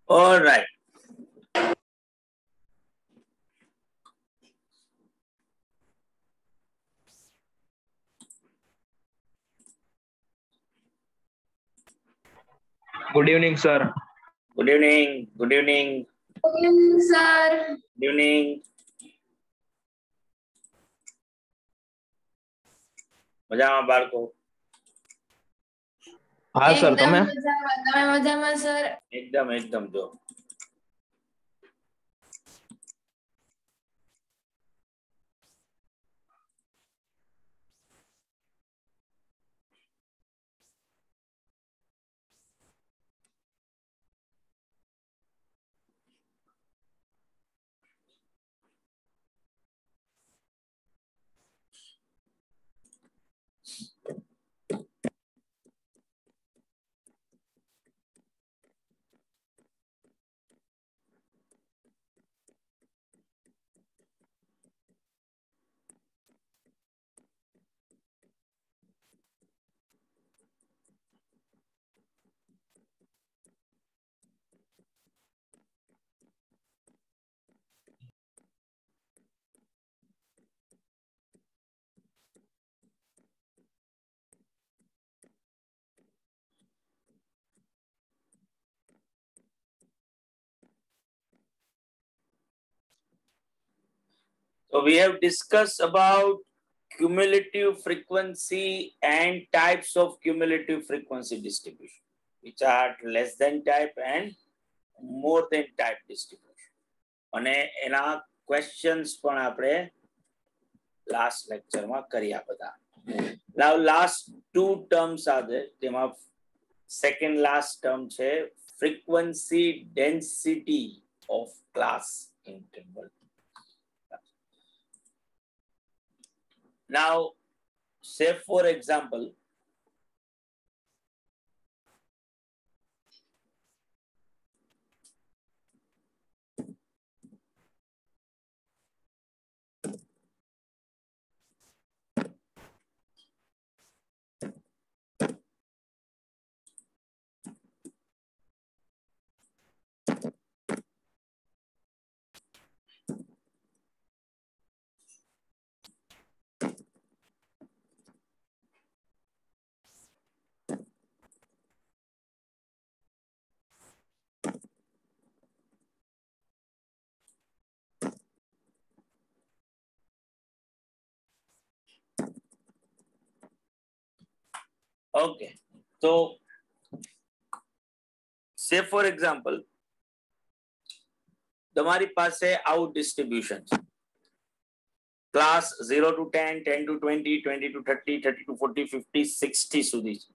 All right. Good evening, sir. Good evening. Good evening. Good evening, sir. Good evening. મજામાં બાળકો? હા sir, એકદમ તમે? મજામાં. તમે મજામાં, સર? એકદમ એકદમ જો. So we have discussed about cumulative frequency and types of cumulative frequency distribution, which are less than type and more than type distribution. અને એના questions પણ આપણે last lecture માં કર્યા બધા. Now last two terms are there. તેમાં second last term છે frequency density of class interval. Now, say for example, okay, so say for example, તમારી પાસે આવું distribution છે. Class 0 to 10, 10 to 20, 20 to 30, 30 to 40, 50, 60 સુધી છે.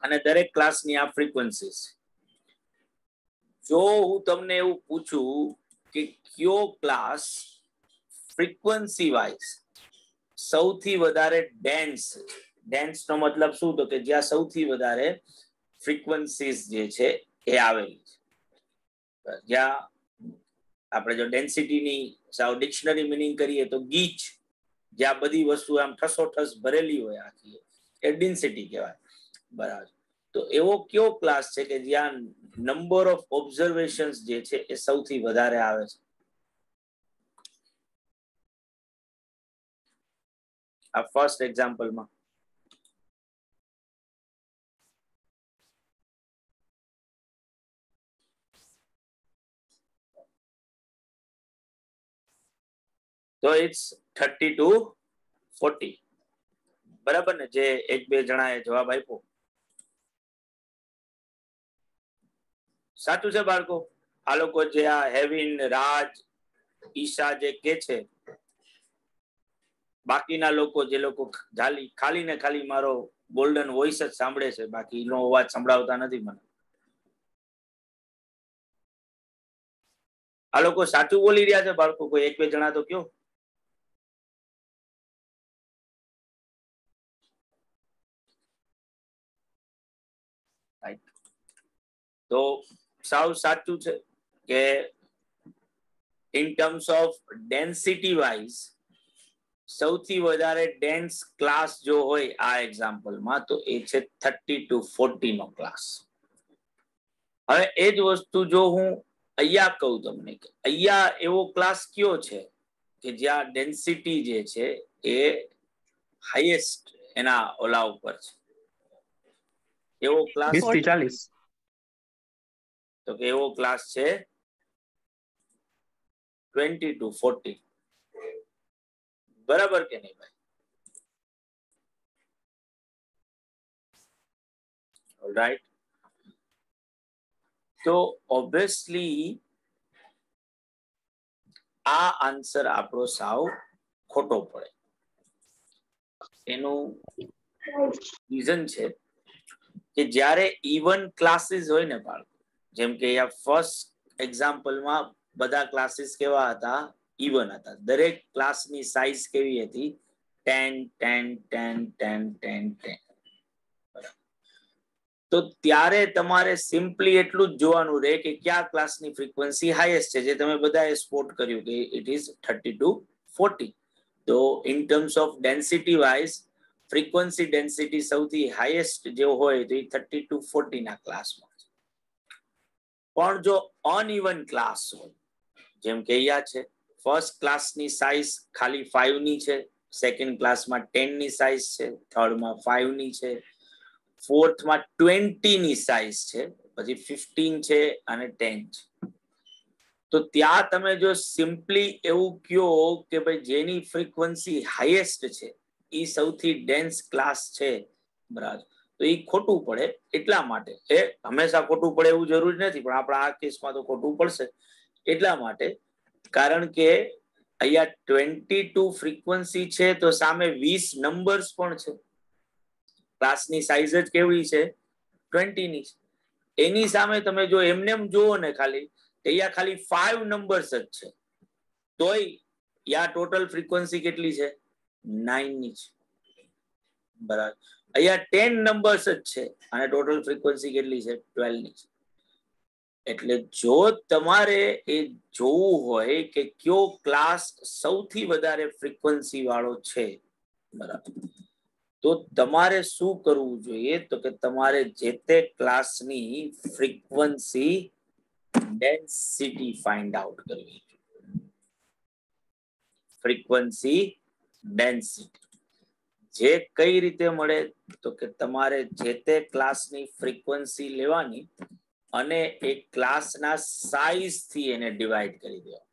અને દરેક ક્લાસની આ ફ્રીક્વન્સીઝ. જો હું તમને એવું પૂછું કે કયો ક્લાસ ફ્રીક્વન્સી વાઇઝ સૌથી વધારે ડેન્સ, ડેન્સ નો મતલબ શું, તો કે જ્યાં સૌથી વધારે ફ્રીક્વન્સીઝ જે છે એ આવેલી છે. જ્યાં આપણે જો ડેન્સિટીની સાવ ડિક્શનરી મિનિંગ કરીએ તો ગીચ, જ્યાં બધી વસ્તુ આમ ઠસોઠસ ભરેલી હોય આખી, એ ડેન્સિટી કહેવાય. બરાબર. તો એવો કયો ક્લાસ છે કે જ્યાં નંબર ઓફ ઓબ્ઝર્વેશન્સ જે છે એ સૌથી વધારે આવે છે? આ ફર્સ્ટ એક્ઝામ્પલમાં તો ઇટ્સ 30 to 40. બરાબર ને? જે એક બે જણાએ જવાબ આપ્યો સાચું છે બાળકો? આ લોકો જે આ હેવિન, રાજ, ઈશા જે કે છે, બાકીના લોકો જે લોકો ખાલી ને ખાલી મારો ગોલ્ડન વોઇસ જ સાંભળે છે, બાકી એનો અવાજ સંભળાવતા નથી મને. આ લોકો સાચું બોલી રહ્યા છે બાળકો? કોઈ એક બે જણા તો કયો. તો સાવ સાચું છે કે in terms of density wise સૌથી વધારે ડેન્સ ક્લાસ જો હોય આ એક્ઝામ્પલમાં તો એ છે 30 to 40 નો ક્લાસ. હવે એ જ વસ્તુ જો હું અહીંયા કહું તમને કે અહીંયા એવો ક્લાસ કયો છે કે જ્યાં ડેન્સિટી જે છે એ હાઈએસ્ટ એના ઓલા ઉપર છે, એવો ક્લાસ 20 થી 40. તો કે એવો ક્લાસ છે 20 to 40. બરાબર કે નહીં ભાઈ? રાઈટ. તો ઓબ્વિયસલી આ આન્સર આપણો સાવ ખોટો પડે. એનું રીઝન છે કે જ્યારે ઇવન ક્લાસીસ હોય ને બાળકો, જેમ કે આ ફર્સ્ટ એક્ઝામ્પલમાં બધા ક્લાસીસ કેવા હતા? ઇવન હતા. દરેક ક્લાસની સાઇઝ કેવી હતી? 10 10 10 10 10 10. તો ત્યારે તમારે સિમ્પલી એટલું જ જોવાનું રહે કે કયા ક્લાસની ફ્રીક્વન્સી હાઈએસ્ટ છે, જે તમે બધાએ સ્પોટ કર્યું કે ઇટ ઇઝ 30 to 40. તો in terms of density wise frequency density સૌથી હાઈએસ્ટ જે હોય તો એ 30 to 40 ના ક્લાસમાં છે. પણ જો અનઇવન ક્લાસ હોય, જેમ કે અહીંયા છે, ફર્સ્ટ ક્લાસની સાઇઝ ખાલી 5 ની છે, સેકન્ડ ક્લાસમાં 10 ની સાઇઝ છે, થર્ડમાં 5 ની છે, ફોર્થમાં 20 ની સાઇઝ છે, પછી 15 છે અને 10 છે. તો ત્યાં તમે જો સિમ્પલી એવું કયો કે ભાઈ જેની ફ્રીક્વન્સી હાઈએસ્ટ છે એ સૌથી ડેન્સ ક્લાસ છે, બરાબર, તો એ ખોટું પડે. એટલા માટે એ હંમેશા ખોટું પડે એવું જરૂરી નથી, પણ આપણા આ કેસમાં તો ખોટું પડશે. એટલા માટે કારણ કે અહીંયા 22 ફ્રીક્વન્સી છે તો સામે 20 નંબર્સ પણ છે. ક્લાસની સાઈઝ જ કેવી છે? 20 ની છે. એની સામે તમે જો એમને એમ જુઓ ને ખાલી, અહીંયા ખાલી 5 નંબર્સ જ છે, તોય યા ટોટલ ફ્રીક્વન્સી કેટલી છે? 9 ની છે, બરાબર. અહીંયા 10 નંબર્સ જ છે અને ટોટલ ફ્રીક્વન્સી કેટલી છે? 12 ની છે. એટલે જો તમારે એ જોવું હોય કે કયો ક્લાસ સૌથી વધારે ફ્રીક્વન્સી વાળો છે, બરાબર, તો તમારે શું કરવું જોઈએ? તો કે તમારે જે તે ક્લાસની ફ્રીક્વન્સી ડેન્સિટી ફાઇન્ડ આઉટ કરવી. ફ્રીક્વન્સી ડેન્સિટી જે કઈ રીતે મળે? તો કે તમારે જે તે ક્લાસની ફ્રીક્વન્સી લેવાની અને એક ક્લાસના સાઈઝ થી એને ડિવાઈડ કરી દેવા.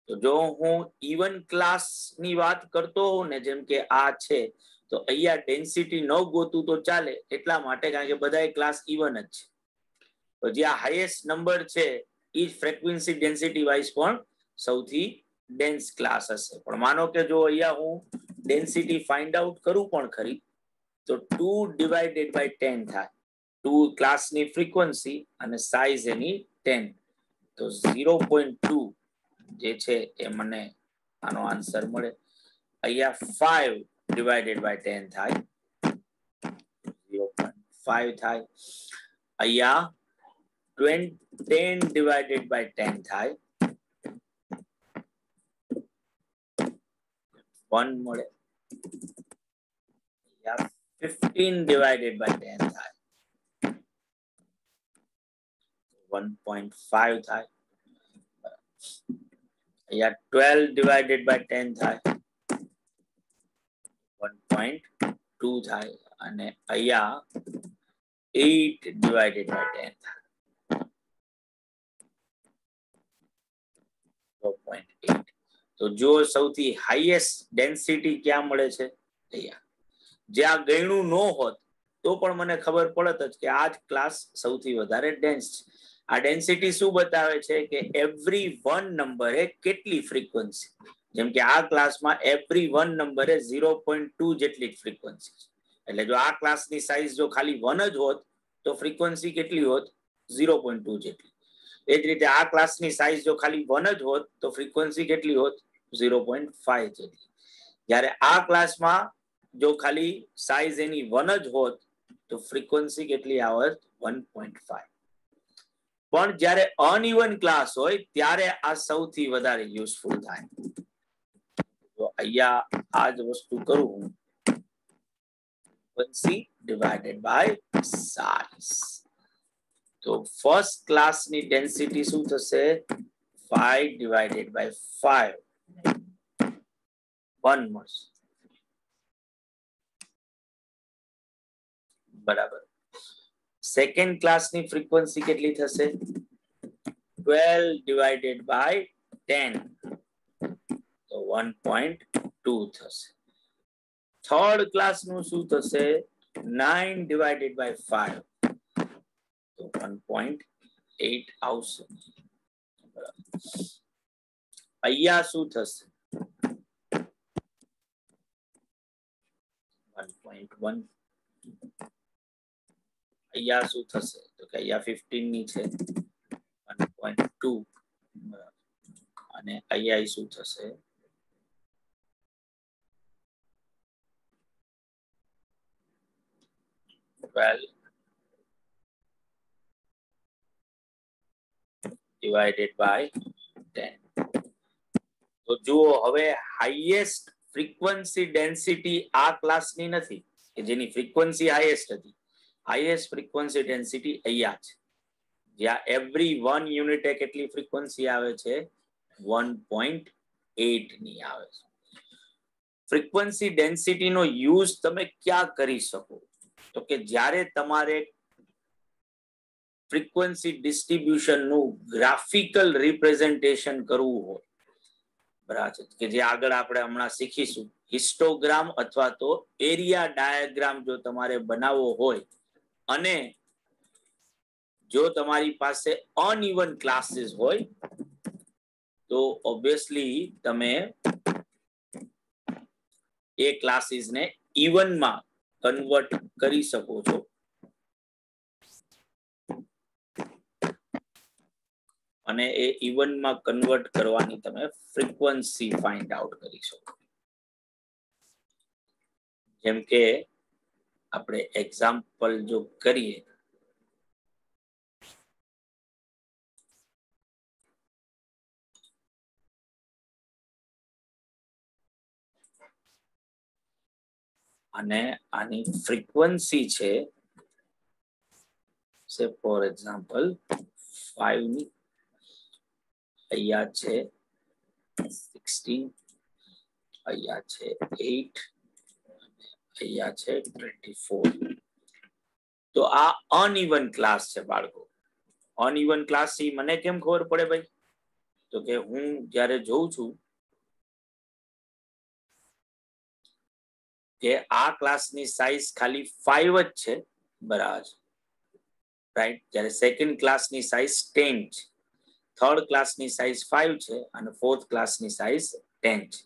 તો જો હું ઇવન ક્લાસની વાત કરતો હોઉં ને, જેમ કે આ છે, તો અહીંયા ડેન્સિટી ન ગોતું તો ચાલે, એટલા માટે કારણ કે બધા ક્લાસ ઇવન જ છે. તો જે આ હાઈએસ્ટ નંબર છે એ ફ્રીક્વન્સી ડેન્સિટી વાઇઝ પણ સૌથી ડેન્સ ક્લાસ હશે. પણ માનો કે જો અહીંયા હું ડેન્સિટી ફાઇન્ડ આઉટ કરું પણ ખરી, તો 2 ડિવાઇડેડ બાય 10 થાય. 2 ક્લાસની ફ્રીક્વન્સી અને સાઈઝ એની 10, તો 0.2 જે છે એ મને આનો આન્સર મળે. અહીંયા 5 ડિવાઇડેડ બાય 10 થાય, 0.5 થાય. અહીંયા 10 ડિવાઇડેડ બાય 10 થાય, 1 મળે. અહીંયા 15 ડિવાઇડેડ બાય 10 થાય, 1.5 થાય. અહીંયા 12 ડિવાઇડેડ બાય 10 થાય, 1.2 થાય. અને અહીંયા 8 ડિવાઇડેડ બાય 10 થાય, 0.8. તો જો સૌથી હાઈએસ્ટ ડેન્સિટી ક્યાં મળે છે? અહીંયા. જ્યાં ગણ્યું ન હોત તો પણ મને ખબર પડત જ કે આ જ ક્લાસ સૌથી વધારે ડેન્સ છે. આ ડેન્સિટી શું બતાવે છે? કે એવરી 1 નંબરે કેટલી ફ્રીક્વન્સી. જેમ કે આ ક્લાસમાં એવરી 1 નંબરે 0.2 જેટલી ફ્રીક્વન્સી છે. એટલે જો આ ક્લાસની સાઈઝ જો ખાલી 1 જ હોત તો ફ્રીક્વન્સી કેટલી હોત? 0.2 જેટલી. એ જ રીતે આ ક્લાસની સાઈઝ જો ખાલી 1 જ હોત તો ફ્રીક્વન્સી કેટલી હોત? 0.5 જેટલી. જ્યારે આ ક્લાસમાં જો ખાલી સાઈઝ એની 1 જ હોત તો ફ્રીક્વન્સી કેટલી આવત? 1.5. પણ જ્યારે અનઇવન ક્લાસ હોય ત્યારે આ સૌથી વધારે યુઝફુલ થાય. તો અહીંયા આ જ વસ્તુ કરું, ફ્રીક્વન્સી ડિવાઇડેડ બાય સાઈઝ. તો ફર્સ્ટ ક્લાસની ડેન્સિટી શું થશે? 5 ડિવાઇડેડ બાય 5, 1 મળશે, બરાબર. સેકન્ડ ક્લાસની ફ્રીક્વન્સી કેટલી થશે? 12 ડિવાઇડેડ બાય 10, તો 1.2 થશે. થર્ડ ક્લાસનું શું થશે? 9 ડિવાઇડેડ બાય 5, તો 1.8 આવશે. અહીંયા શું થશે? 1.1. અહીંયા શું થશે? તો કે અહીંયા 15 ની છે, 1.2. અને અહીંયા શું થશે? 12 divided by 10. તો જુઓ હવે હાઈએસ્ટ ફ્રીક્વન્સી ડેન્સિટી આ ક્લાસની નથી કે જેની ફ્રીક્વન્સી હાઈએસ્ટ હતી. હાઈએસ્ટ ફ્રીક્વન્સી ડેન્સિટી અહીંયા છે, જ્યાં એવરી 1 યુનિટે કેટલી ફ્રીક્વન્સી આવે છે? 1.8 ની આવે છે. ફ્રીક્વન્સી ડેન્સિટીનો યુઝ તમે ક્યાં કરી શકો? તો કે જ્યારે તમારે ફ્રીક્વન્સી ડિસ્ટ્રીબ્યુશન નું ગ્રાફિકલ રિપ્રેઝન્ટેશન કરવું હોય, બરાબર છે, કે જે આગળ આપણે હમણાં શીખીશું, હિસ્ટોગ્રામ અથવા તો એરિયા ડાયાગ્રામ જો તમારે બનાવવો હોય અને જો તમારી પાસે અનઇવન ક્લાસીસ હોય તો ઓબ્વિયસલી તમે એ ક્લાસીસ ને ઇવન માં કન્વર્ટ કરી શકો છો અને એ ઇવન માં કન્વર્ટ કરવાની તમે ફ્રીક્વન્સી ફાઇન્ડ આઉટ કરી શકો. જેમ કે આપણે એક્ઝામ્પલ જો કરીએ અને આની ફ્રીક્વન્સી છે સે ફોર એક્ઝામ્પલ 5 ની, અહીંયા છે 16, અહીંયા છે 8, અહીંયા છે 24. તો આ અનઇવન ક્લાસ છે બાળકો. અનઇવન ક્લાસ થી મને કેમ ખબર પડે ભાઈ? તો કે હું જ્યારે જોઉં છું કે આ ક્લાસની સાઈઝ ખાલી 5 જ છે, બરાબર, રાઈટ, જ્યારે સેકન્ડ ક્લાસની સાઈઝ 10 છે, થર્ડ ક્લાસની સાઈઝ 5 છે અને ફોર્થ ક્લાસની સાઈઝ 10 છે.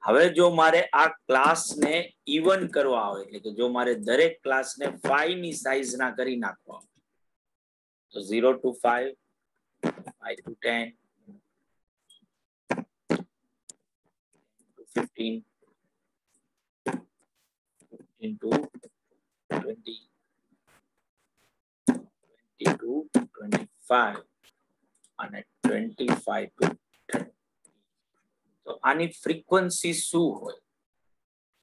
હવે જો મારે આ ક્લાસને ઇવન કરવા હોય, એટલે કે જો મારે દરેક ક્લાસને 5 ની સાઈઝ ના કરી નાખવા હોય તો 0 to 5, 5 to 10, 15, 15 to 20, 20 to 25 અને 25 to 30. તો આની ફ્રીક્વન્સી શું હોય?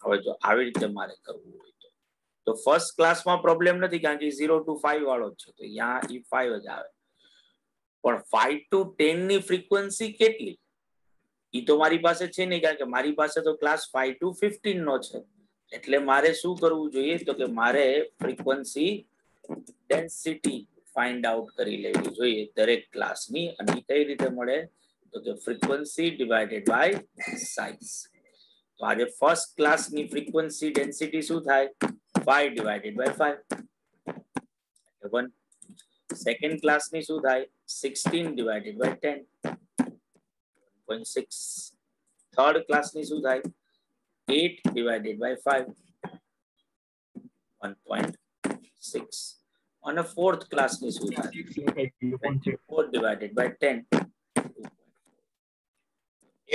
હવે જો આવી રીતે મારે કરવું હોય તો ફર્સ્ટ ક્લાસમાં પ્રોબ્લેમ નથી, કારણ કે 0 to 5 વાળો છે, તો અહીંયા એ 5 જ આવે. પણ 5 to 10 ની ફ્રીક્વન્સી કેટલી? એ તો મારી પાસે છે નહીં, કારણ કે મારી પાસે તો ક્લાસ 5 to 15 નો છે. એટલે મારે શું કરવું જોઈએ? તો કે મારે ફ્રીક્વન્સી ડેન્સિટી ફાઇન્ડ આઉટ કરી લેવી જોઈએ દરેક ક્લાસની. અને કઈ રીતે મળે? તો કે ફ્રીક્વન્સી ડિવાઇડેડ બાય સાઇઝ. તો આજે ફર્સ્ટ ક્લાસની ફ્રીક્વન્સી ડેન્સિટી શું થાય? 5 divided by 5, 1. સેકન્ડ ક્લાસની શું થાય? 16 divided by 10, 1.6. થર્ડ ક્લાસની શું થાય? 8 divided by 5, 1.6. અને ફોર્થ ક્લાસની શું થાય? 4 divided by 10, 2.4.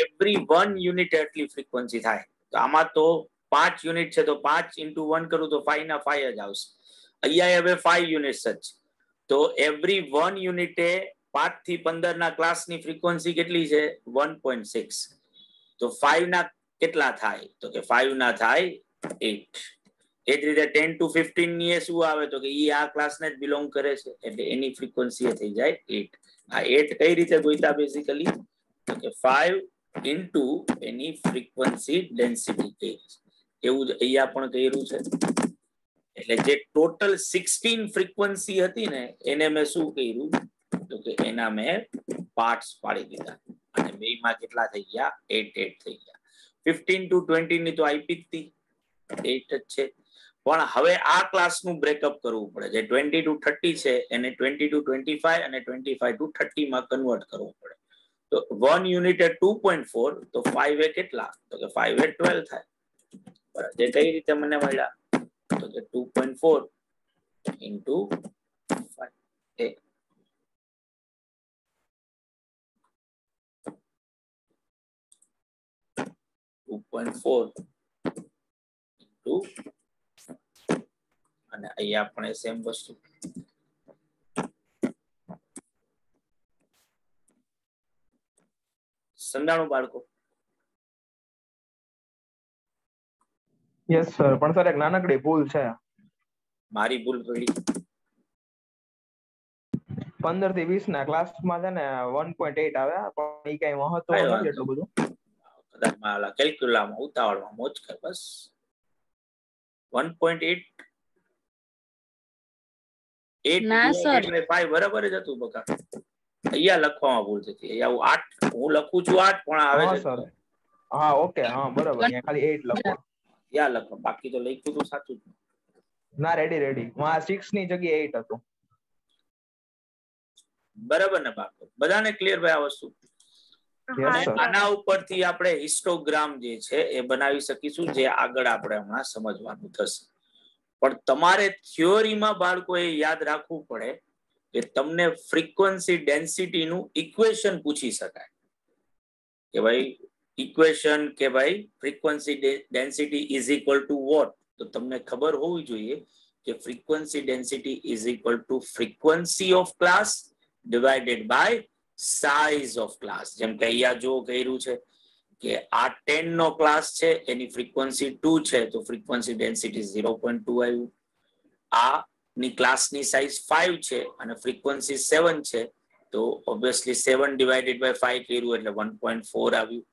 એવરી 1 યુનિટ એટલી ફ્રીક્વન્સી થાય. તો આમાં તો 5 યુનિટ છે, તો 5 into 1 કરું તો 5 ના 5 જ આવશે. અહીંયા હવે 5 યુનિટ્સ જ, તો એવરી 1 યુનિટે 5 થી 15 ના ક્લાસની ફ્રીક્વન્સી કેટલી છે? 1.6. તો 5 ના કેટલા થાય? તો કે 5 ના થાય 8. એ જ રીતે 10 to 15 ની એ શું આવે? તો કે એ આ ક્લાસને જ બિલોંગ કરે છે, એટલે એની ફ્રીક્વન્સી થઈ જાય 8. આ 8 કઈ રીતે ગોઈતા બેઝિકલી? તો કે 5 into એની ફ્રીક્વન્સી ડેન્સિટી કહે છે. એવું જ અહીંયા પણ કર્યું છે. એટલે જે ટોટલ 16 ફ્રીક્વન્સી હતી ને એને મેં શું કર્યું? તો કે એના મેં પાર્ટ્સ પાડી દીધા અને બેમાં કેટલા થઈ ગયા? 8 થઈ ગયા. 15 to 20 ની તો આપી જ હતી, 8 જ છે. પણ હવે આ ક્લાસનું બ્રેકઅપ કરવું પડે. જે 20 to 30 છે એને 20 to 25 અને 25 to 30 માં કન્વર્ટ કરવું પડે. તો 1 યુનિટ એ 2.4, તો 5 એ કેટલા? તો કે 5 એ 12 થાય. બરાબર, જે કઈ રીતે મને મળ્યા? તો કે 2.4 into 5, 2.4 into, અને અહીંયા આપણે સેમ વસ્તુ સમજાણું બાળકો? યસ સર, પણ સર એક નાનકડી ભૂલ છે. મારી ભૂલ પડી? 15 થી 20 ના ક્લાસમાં છે ને 1.8 આવે, પણ એ કઈ મહત્વ નથી એટલું બધું. કદાચ મારા કેલ્ક્યુલામાં ઉતાવળમાં મોજ કર બસ. 1.8 8 ના, sir. divided by 5 બરાબર જ હતું બકા. અહીંયા લખવામાં ભૂલ થતી. અહીંયા હું 8 હું લખું છું 8 પણ આવે હા છે સર હા ઓકે હા બરાબર અહીંયા ખાલી 8 લખો ત્યાં લખો, બાકી તો લખ્યું તો સાચું જ. ના રેડી રેડી માં 6 ની જગ્યાએ 8 હતું બરાબર ને બાપ? બધાને ક્લિયર ભાઈ આ વસ્તુ? યસ સર આના ઉપરથી આપણે હિસ્ટોગ્રામ જે છે એ બનાવી શકીશું, જે આગળ આપણે હમણાં સમજવાનું થશે. પણ તમારે થિયોરીમાં બાળકોએ યાદ રાખવું પડે કે તમને ફ્રીક્વન્સી ડેન્સિટી નું ઇક્વેશન પૂછી શકાય કે ભાઈ ઇક્વેશન કે ભાઈ frequency density is equal to what, તો તમને ખબર હોવી જોઈએ કે frequency density is equal to frequency of class divided by size of class. જેમ કે અહીંયા જો કર્યું છે કે આ 10 નો ક્લાસ છે, એની ફ્રીક્વન્સી 2 છે, તો ફ્રીક્વન્સી ડેન્સિટી 0.2 આવ્યું. આ ની ક્લાસની સાઇઝ 5 છે અને ફ્રીક્વન્સી 7 છે, તો ઓબ્વિયસલી 7 ડિવાઇડેડ બાય 5 કર્યું એટલે 1.4 આવ્યું.